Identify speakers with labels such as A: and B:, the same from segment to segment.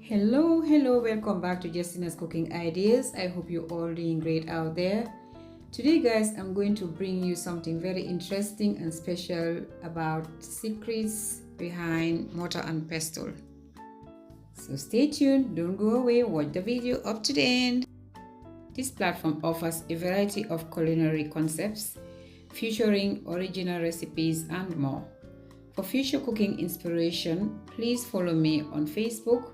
A: Hello, welcome back to Jestina's cooking ideas. I hope you're all doing great out there. Today guys, I'm going to bring you something very interesting and special about secrets behind mortar and pestle. So stay tuned, don't go away, watch the video up to the end. This platform offers a variety of culinary concepts featuring original recipes and more. For future cooking inspiration, please follow me on Facebook,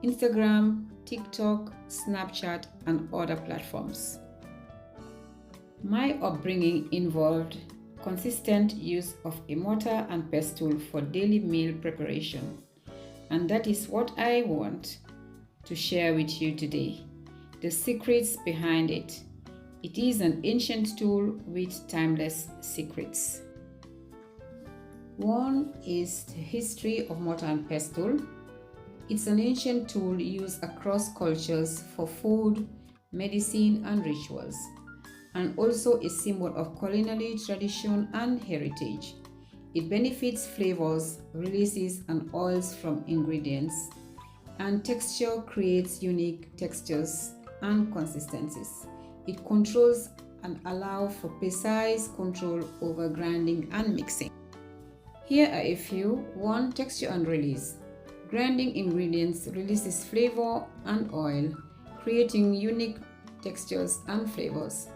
A: Instagram, TikTok, Snapchat, and other platforms. My upbringing involved consistent use of a mortar and pestle for daily meal preparation, and that is what I want to share with you today. The secrets behind it. It is an ancient tool with timeless secrets. One is the history of mortar and pestle. It's an ancient tool used across cultures for food, medicine, and rituals, and also a symbol of culinary tradition and heritage. It benefits flavors, releases and oils from ingredients, and texture creates unique textures and consistencies. It controls and allows for precise control over grinding and mixing. Here are a few. 1. Texture and release. Grinding ingredients releases flavor and oil, creating unique textures and flavors.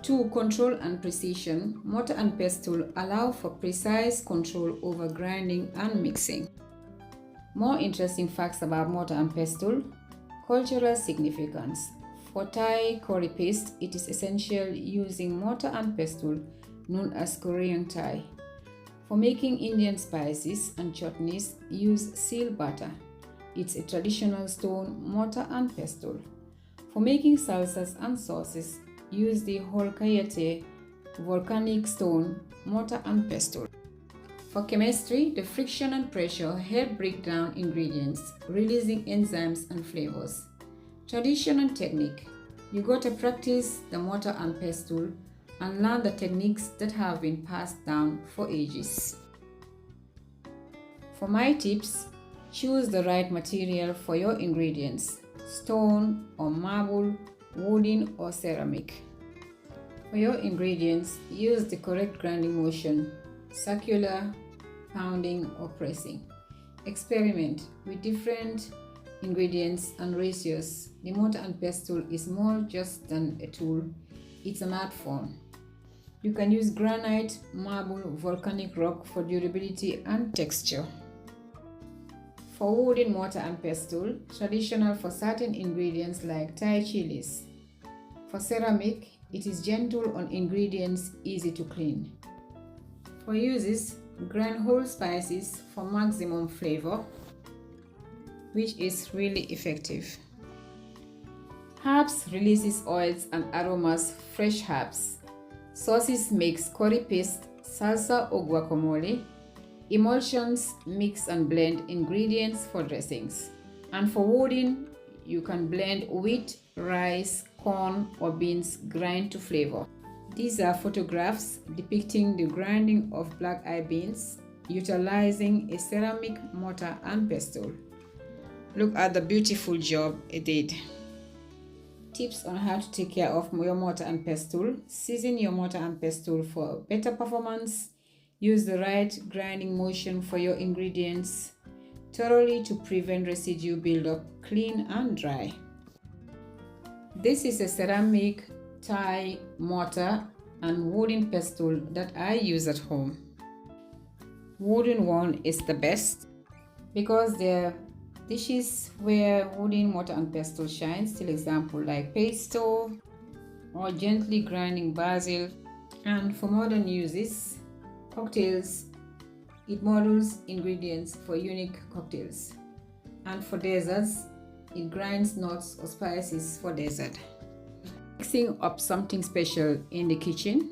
A: 2. Control and precision. Mortar and pestle allow for precise control over grinding and mixing. More interesting facts about mortar and pestle. Cultural significance. For Thai curry paste, it is essential using mortar and pestle known as Khrueang Tai. For making Indian spices and chutneys, use Sil Batta. It's a traditional stone mortar and pestle. For making salsas and sauces, use the Molcajete volcanic stone mortar and pestle. For chemistry, the friction and pressure help break down ingredients, releasing enzymes and flavors. Tradition and technique. You gotta practice the mortar and pestle and learn the techniques that have been passed down for ages. For my tips, choose the right material for your ingredients: stone or marble, wooden or ceramic. For your ingredients, use the correct grinding motion: circular, pounding or pressing. Experiment with different ingredients and ratios. The mortar and pestle is more just than a tool, it's an art form. You can use granite, marble, volcanic rock for durability and texture. For wooden mortar and pestle, traditional for certain ingredients like Thai chilies. For ceramic, it is gentle on ingredients, easy to clean. For uses, grind whole spices for maximum flavor, which is really effective. Herbs releases oils and aromas, fresh herbs. Sauces makes curry paste, salsa or guacamole. Emulsions mix and blend ingredients for dressings. And for wooden, you can blend wheat, rice, corn or beans, grind to flavor. These are photographs depicting the grinding of black eye beans utilizing a ceramic mortar and pestle. Look at the beautiful job it did. Tips on how to take care of your mortar and pestle. Season your mortar and pestle for better performance. Use the right grinding motion for your ingredients thoroughly to prevent residue buildup. Clean and dry. This is a ceramic Thai mortar and wooden pestle that I use at home. Wooden one is the best because they're dishes where wooden mortar and pestle shines, still example like pesto or gently grinding basil. And for modern uses, cocktails, it models ingredients for unique cocktails. And for desserts, it grinds nuts or spices for dessert. Mixing up something special in the kitchen.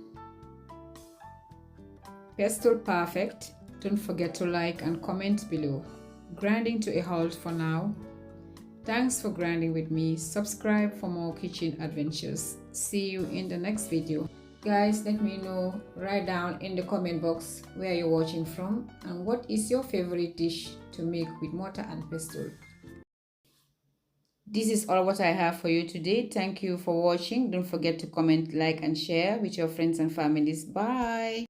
A: Pestle perfect. Don't forget to like and comment below. Grinding to a halt for now. Thanks for grinding with me. Subscribe for more kitchen adventures. See you in the next video. Guys, let me know, write down in the comment box where you're watching from and what is your favorite dish to make with mortar and pestle. This is all what I have for you today. Thank you for watching. Don't forget to comment, like, and share with your friends and families. Bye.